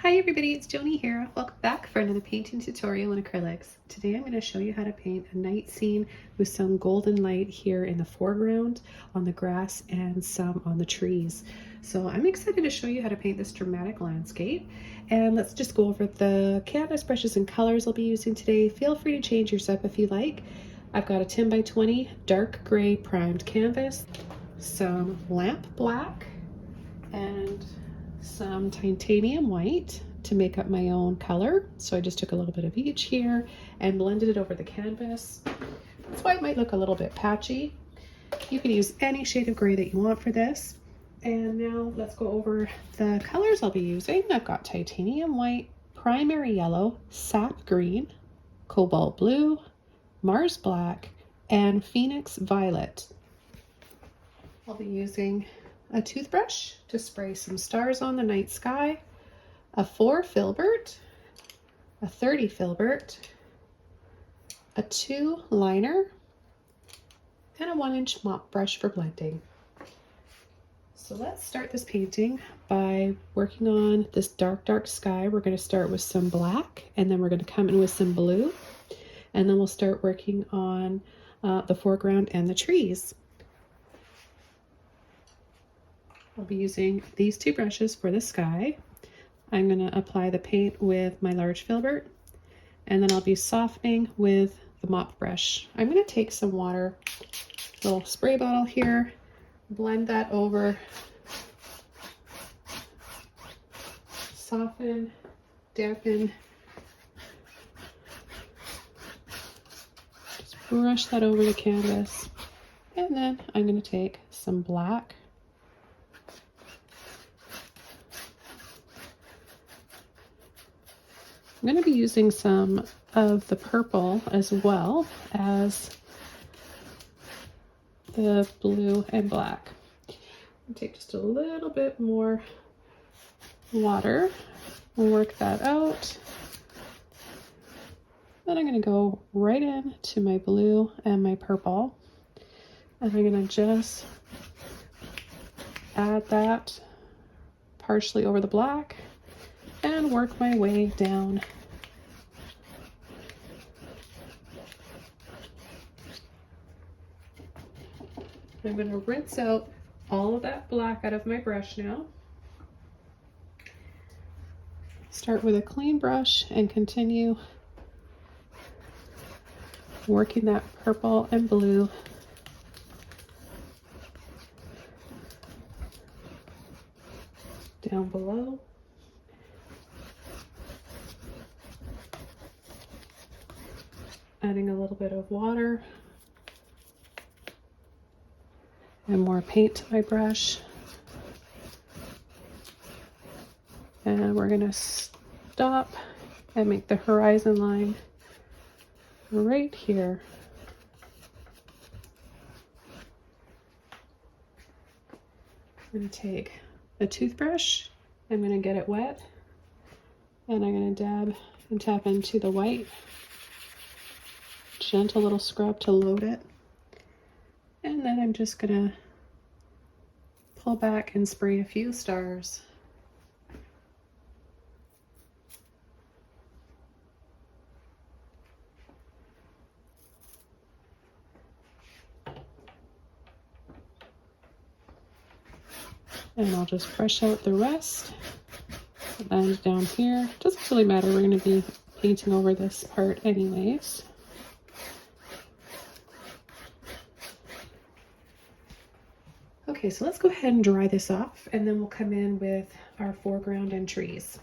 Hi everybody, it's Joni here. Welcome back for another painting tutorial in acrylics. Today I'm going to show you how to paint a night scene with some golden light here in the foreground on the grass and some on the trees. So I'm excited to show you how to paint this dramatic landscape, and let's just go over the canvas brushes and colors I'll be using today. Feel free to change yours up if you like. I've got a 10 by 20 dark gray primed canvas, some lamp black, and some titanium white to make up my own color. So I just took a little bit of each here and blended it over the canvas. That's why it might look a little bit patchy. You can use any shade of gray that you want for this. And now let's go over the colors I'll be using. I've got titanium white, primary yellow, sap green, cobalt blue, Mars black, and phoenix violet. I'll be using a toothbrush to spray some stars on the night sky, a 4 filbert, a 30 filbert, a 2 liner, and a 1-inch mop brush for blending. So let's start this painting by working on this dark sky. We're going to start with some black, and then we're going to come in with some blue, and then we'll start working on the foreground and the trees. I'll be using these two brushes for the sky. I'm going to apply the paint with my large filbert, and then I'll be softening with the mop brush. I'm going to take some water, little spray bottle here, blend that over, soften, dampen, just brush that over the canvas, and then I'm going to take some black, I'm going to be using some of the purple as well as the blue and black. I'll take just a little bit more water, we'll work that out. Then I'm going to go right into my blue and my purple, and I'm going to just add that partially over the black and work my way down. I'm going to rinse out all of that black out of my brush now. Start with a clean brush and continue working that purple and blue down below. Adding a little bit of water and more paint to my brush. And we're going to stop and make the horizon line right here. I'm going to take a toothbrush, I'm going to get it wet, and I'm going to dab and tap into the white. Gentle little scrub to load it, and then I'm just gonna pull back and spray a few stars. And I'll just brush out the rest. And down here, doesn't really matter, we're going to be painting over this part anyways. Okay, so let's go ahead and dry this off, and then we'll come in with our foreground and trees.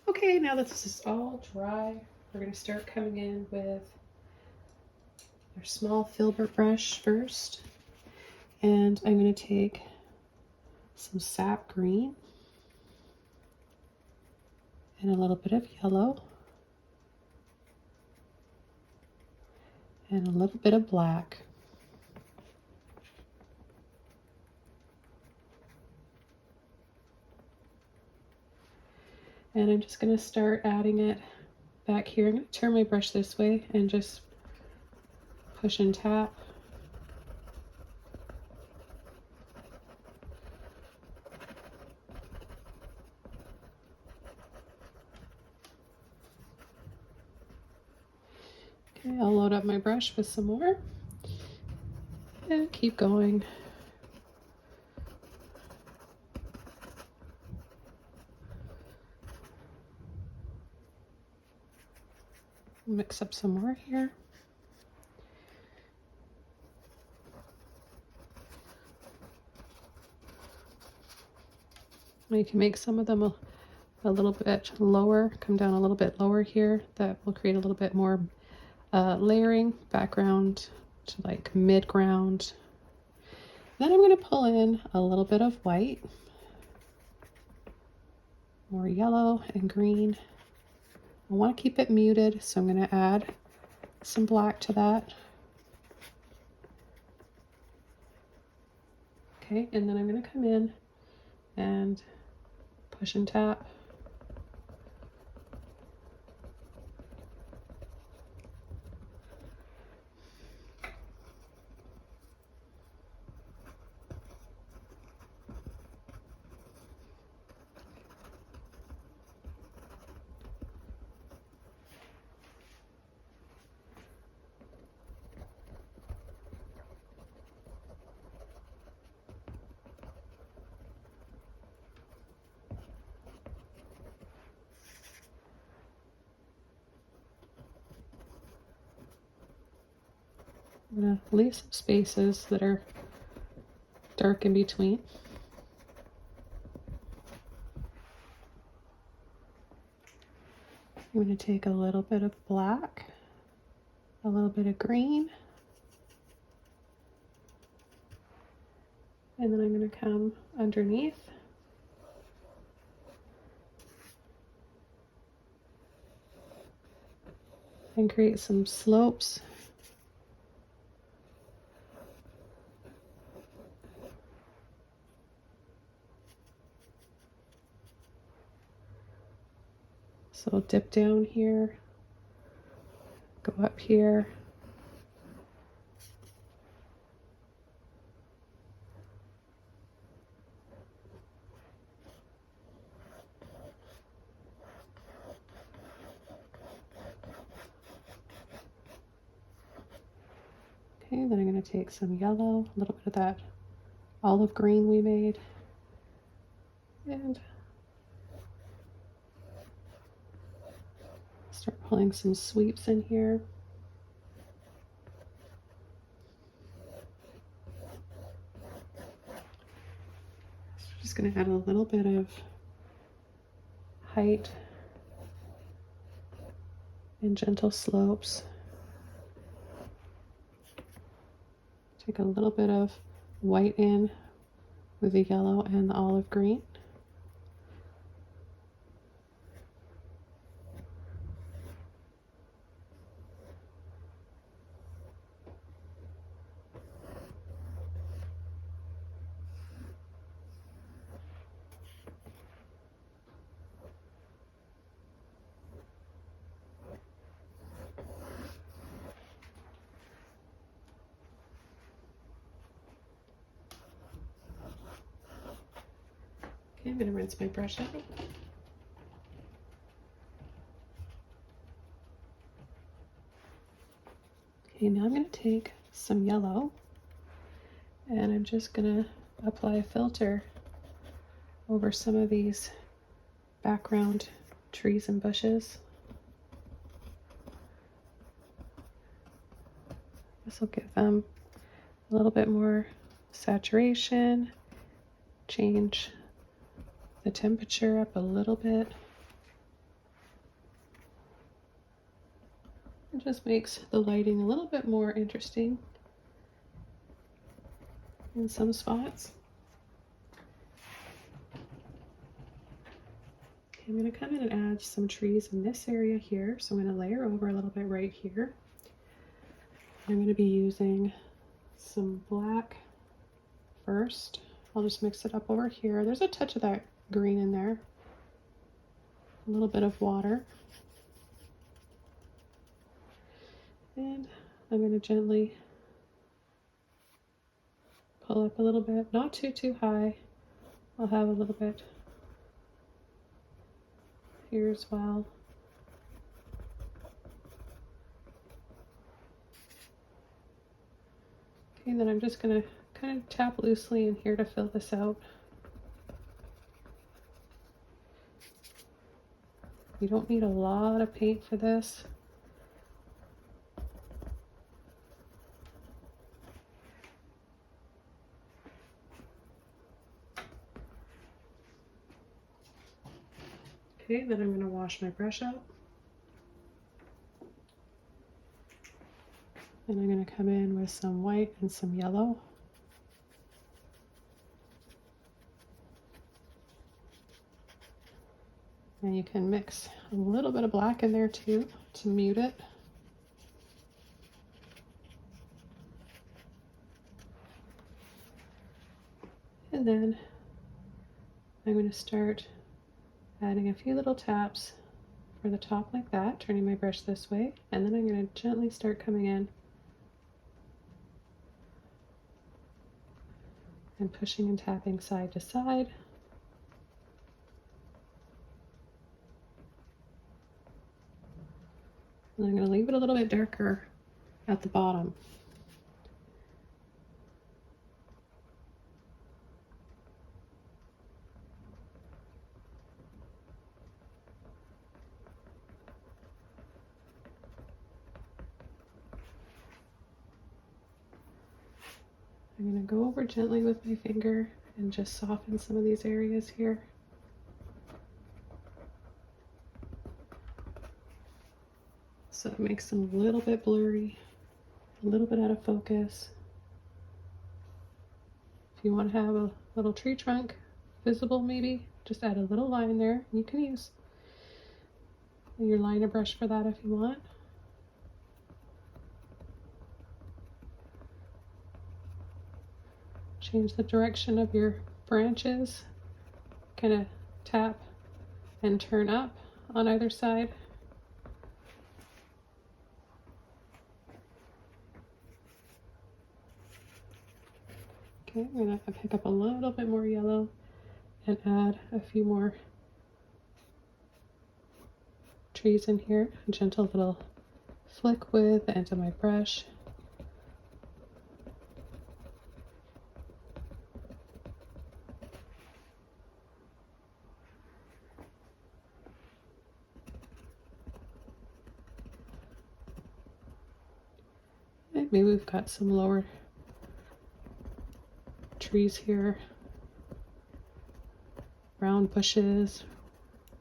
Okay, now that this is all dry, we're going to start coming in with our small filbert brush first, and I'm going to take some sap green and a little bit of yellow and a little bit of black. And I'm just going to start adding it back here. I'm going to turn my brush this way and just push and tap. Okay, I'll load up my brush with some more and keep going. Mix up some more here. You can make some of them a little bit lower, come down a little bit lower here. That will create a little bit more layering, background to like midground. Then I'm going to pull in a little bit of white, more yellow and green. I want to keep it muted, so I'm going to add some black to that. Okay, and then I'm going to come in and push and tap. I'm going to leave some spaces that are dark in between. I'm going to take a little bit of black, a little bit of green, and then I'm going to come underneath and create some slopes. So dip down here, go up here, okay, then I'm going to take some yellow, a little bit of that olive green we made, and start pulling some sweeps in here. So I'm just going to add a little bit of height and gentle slopes. Take a little bit of white in with the yellow and the olive green. Okay, I'm going to rinse my brush out. Okay, now I'm going to take some yellow and I'm just going to apply a filter over some of these background trees and bushes. This will give them a little bit more saturation, change the temperature up a little bit. It just makes the lighting a little bit more interesting in some spots. Okay, I'm going to come in and add some trees in this area here. So I'm going to layer over a little bit right here. I'm going to be using some black first. I'll just mix it up over here. There's a touch of that green in there. A little bit of water. And I'm going to gently pull up a little bit, not too high. I'll have a little bit here as well. Okay, and then I'm just going to kind of tap loosely in here to fill this out. You don't need a lot of paint for this. Okay, then I'm going to wash my brush out. And I'm going to come in with some white and some yellow. And you can mix a little bit of black in there too to mute it. And then I'm going to start adding a few little taps for the top like that, turning my brush this way, and then I'm going to gently start coming in and pushing and tapping side to side. And I'm going to leave it a little bit darker at the bottom. I'm going to go over gently with my finger and just soften some of these areas here. So it makes them a little bit blurry, a little bit out of focus. If you want to have a little tree trunk visible, maybe just add a little line there. You can use your liner brush for that if you want. Change the direction of your branches, kind of tap and turn up on either side. Okay, I'm going to pick up a little bit more yellow and add a few more trees in here. A gentle little flick with the end of my brush. Maybe we've got some lower trees here, round bushes,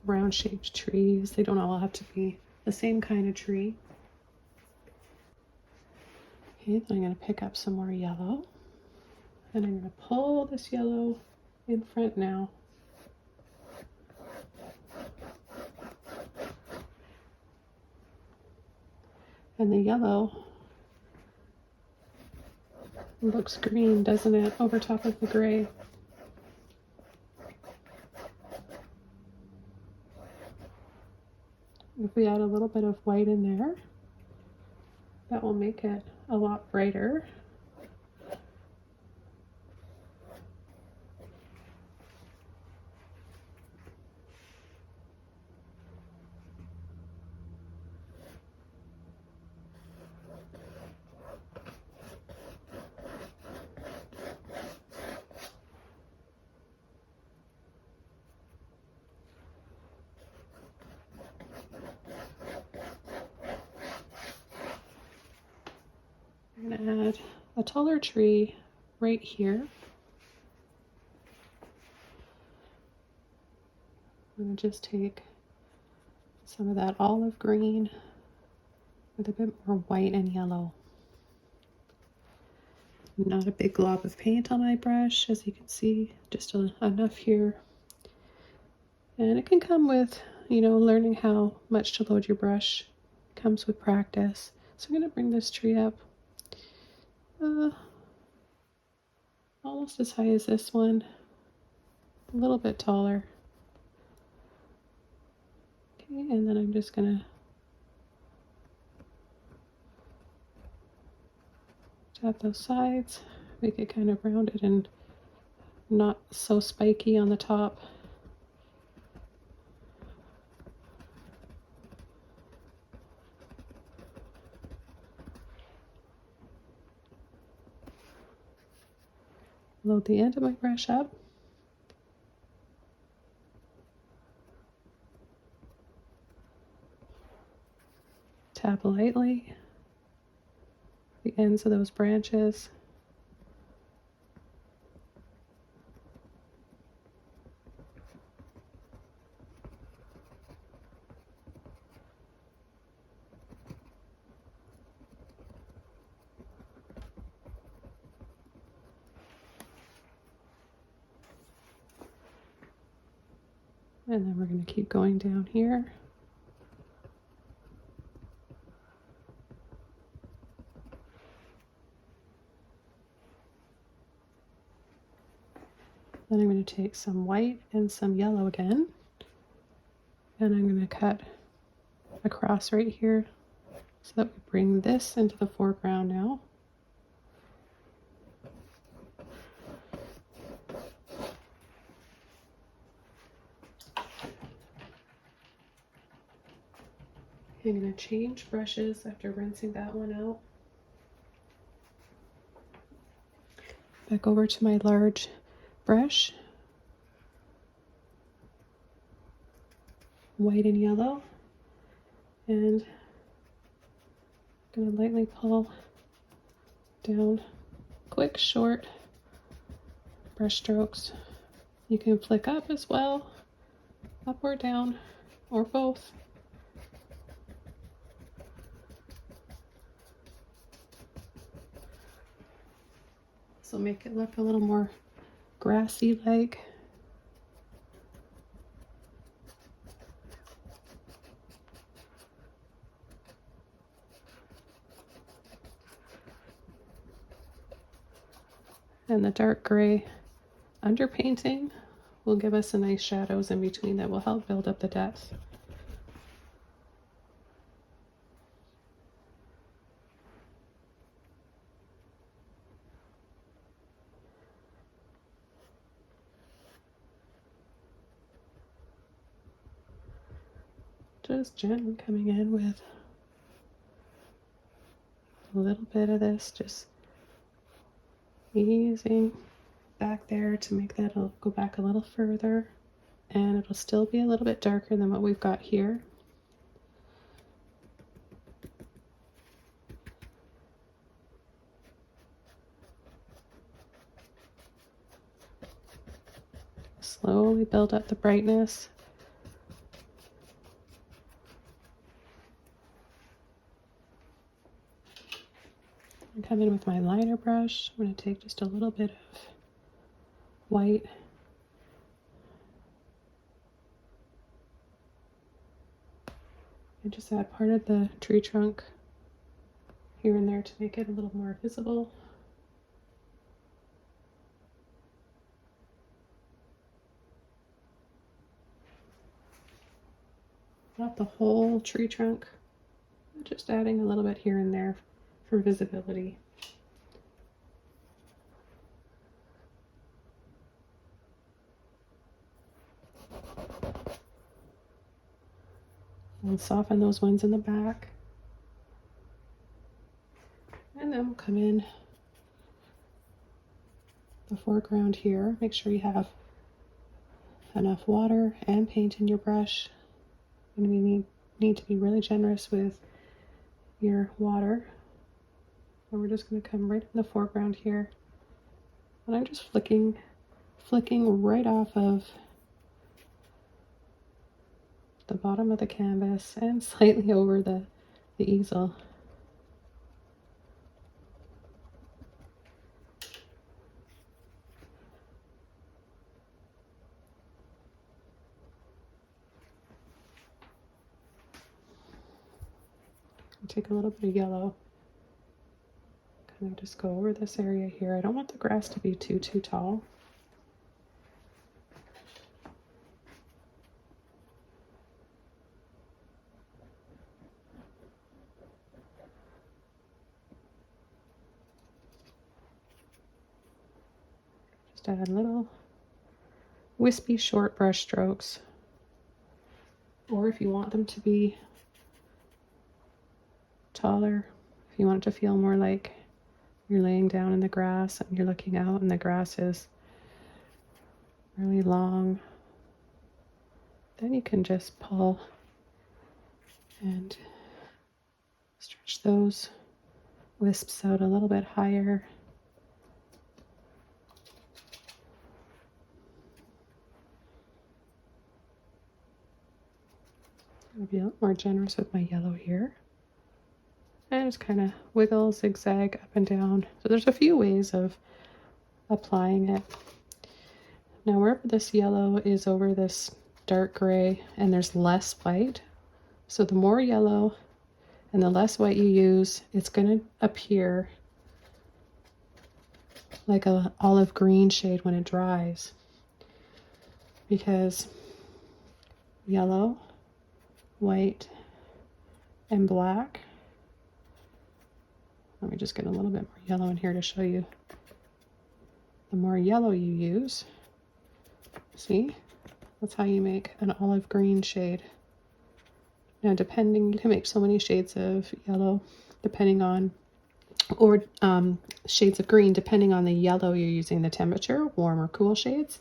round shaped trees. They don't all have to be the same kind of tree. Okay, then I'm going to pick up some more yellow, and I'm going to pull this yellow in front now. And the yellow looks green, doesn't it, over top of the gray. If we add a little bit of white in there, that will make it a lot brighter. I'm going to add a taller tree right here. I'm going to just take some of that olive green with a bit more white and yellow. Not a big glob of paint on my brush, as you can see, just enough here. And it can come with, learning how much to load your brush. It comes with practice. So I'm going to bring this tree up almost as high as this one, a little bit taller. Okay, and then I'm just going to Tap those sides, make it kind of rounded and not so spiky on the top. Load the end of my brush up. Tap lightly the ends of those branches. And then we're going to keep going down here. Then I'm going to take some white and some yellow again. And I'm going to cut across right here so that we bring this into the foreground now. I'm going to change brushes after rinsing that one out. Back over to my large brush, white and yellow, and I'm going to lightly pull down quick, short brush strokes. You can flick up as well, up or down, or both. So make it look a little more grassy-like. And the dark gray underpainting will give us some nice shadows in between that will help build up the depth. Just gently coming in with a little bit of this, just easing back there to make that go back a little further, and it'll still be a little bit darker than what we've got here. Slowly build up the brightness. And come in with my liner brush. I'm going to take just a little bit of white and just add part of the tree trunk here and there to make it a little more visible. Not the whole tree trunk, just adding a little bit here and there for visibility. And soften those ones in the back. And then we'll come in the foreground here. Make sure you have enough water and paint in your brush. And we need to be really generous with your water. And we're just going to come right in the foreground here. And I'm just flicking right off of the bottom of the canvas and slightly over the easel. Take a little bit of yellow, kind of just go over this area here. I don't want the grass to be too tall. Just add little wispy short brush strokes. Or if you want them to be taller, if you want it to feel more like you're laying down in the grass and you're looking out and the grass is really long, then you can just pull and stretch those wisps out a little bit higher. I'll be a little more generous with my yellow here. And just kind of wiggle, zigzag up and down. So there's a few ways of applying it. Now wherever this yellow is over this dark gray and there's less white, so the more yellow and the less white you use, it's going to appear like a olive green shade when it dries. Because yellow, white, and black. Let me just get a little bit more yellow in here to show you. The more yellow you use, see, that's how you make an olive green shade. Now depending, you can make so many shades of yellow depending on, or shades of green depending on the yellow you're using, the temperature, warm or cool shades.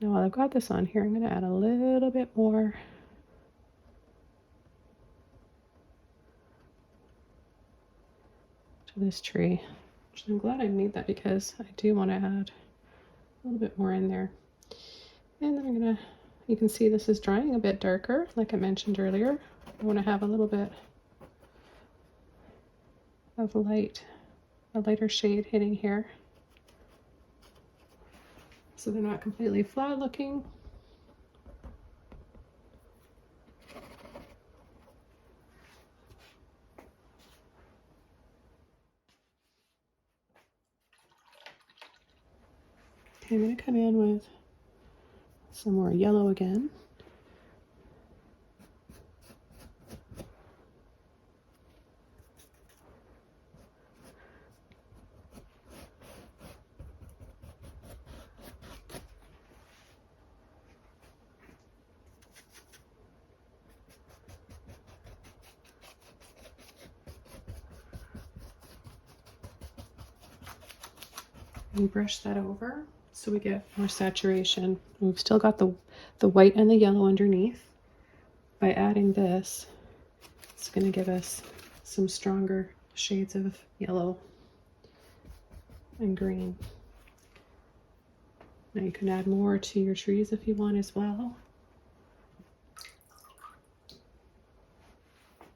Now while I've got this on here, I'm going to add a little bit more to this tree. Which I'm glad I made that because I do want to add a little bit more in there. And then I'm going to, you can see this is drying a bit darker, like I mentioned earlier. I want to have a little bit of light, a lighter shade hitting here. So they're not completely flat looking. Okay, I'm going to come in with some more yellow again. And brush that over so we get more saturation. We've still got the white and the yellow underneath. By adding this, it's going to give us some stronger shades of yellow and green. Now you can add more to your trees if you want as well.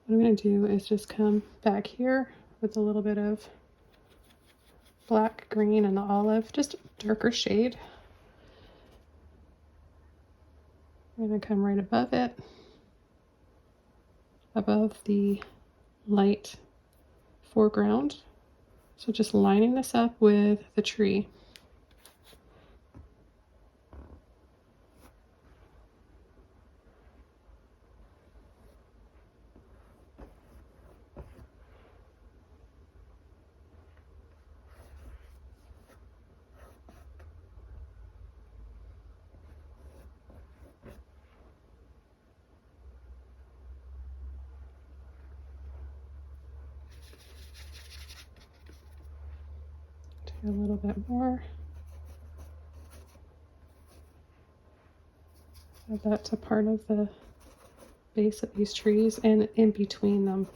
What I'm going to do is just come back here with a little bit of black, green, and the olive, just a darker shade. I'm going to come right above it, above the light foreground. So just lining this up with the tree. A little bit more. Add that to part of the base of these trees and in between them.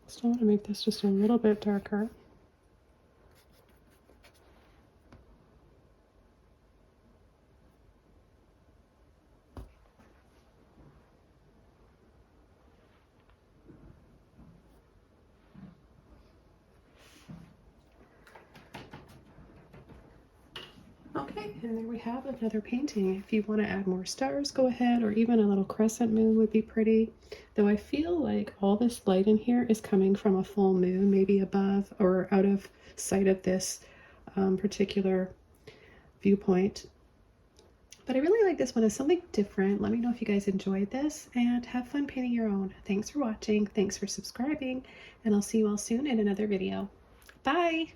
Still want to make this just a little bit darker. Okay, and there we have another painting. If you want to add more stars, go ahead, or even a little crescent moon would be pretty. Though I feel like all this light in here is coming from a full moon, maybe above or out of sight of this particular viewpoint. But I really like this one as something different. Let me know if you guys enjoyed this and have fun painting your own. Thanks for watching, thanks for subscribing, and I'll see you all soon in another video. Bye!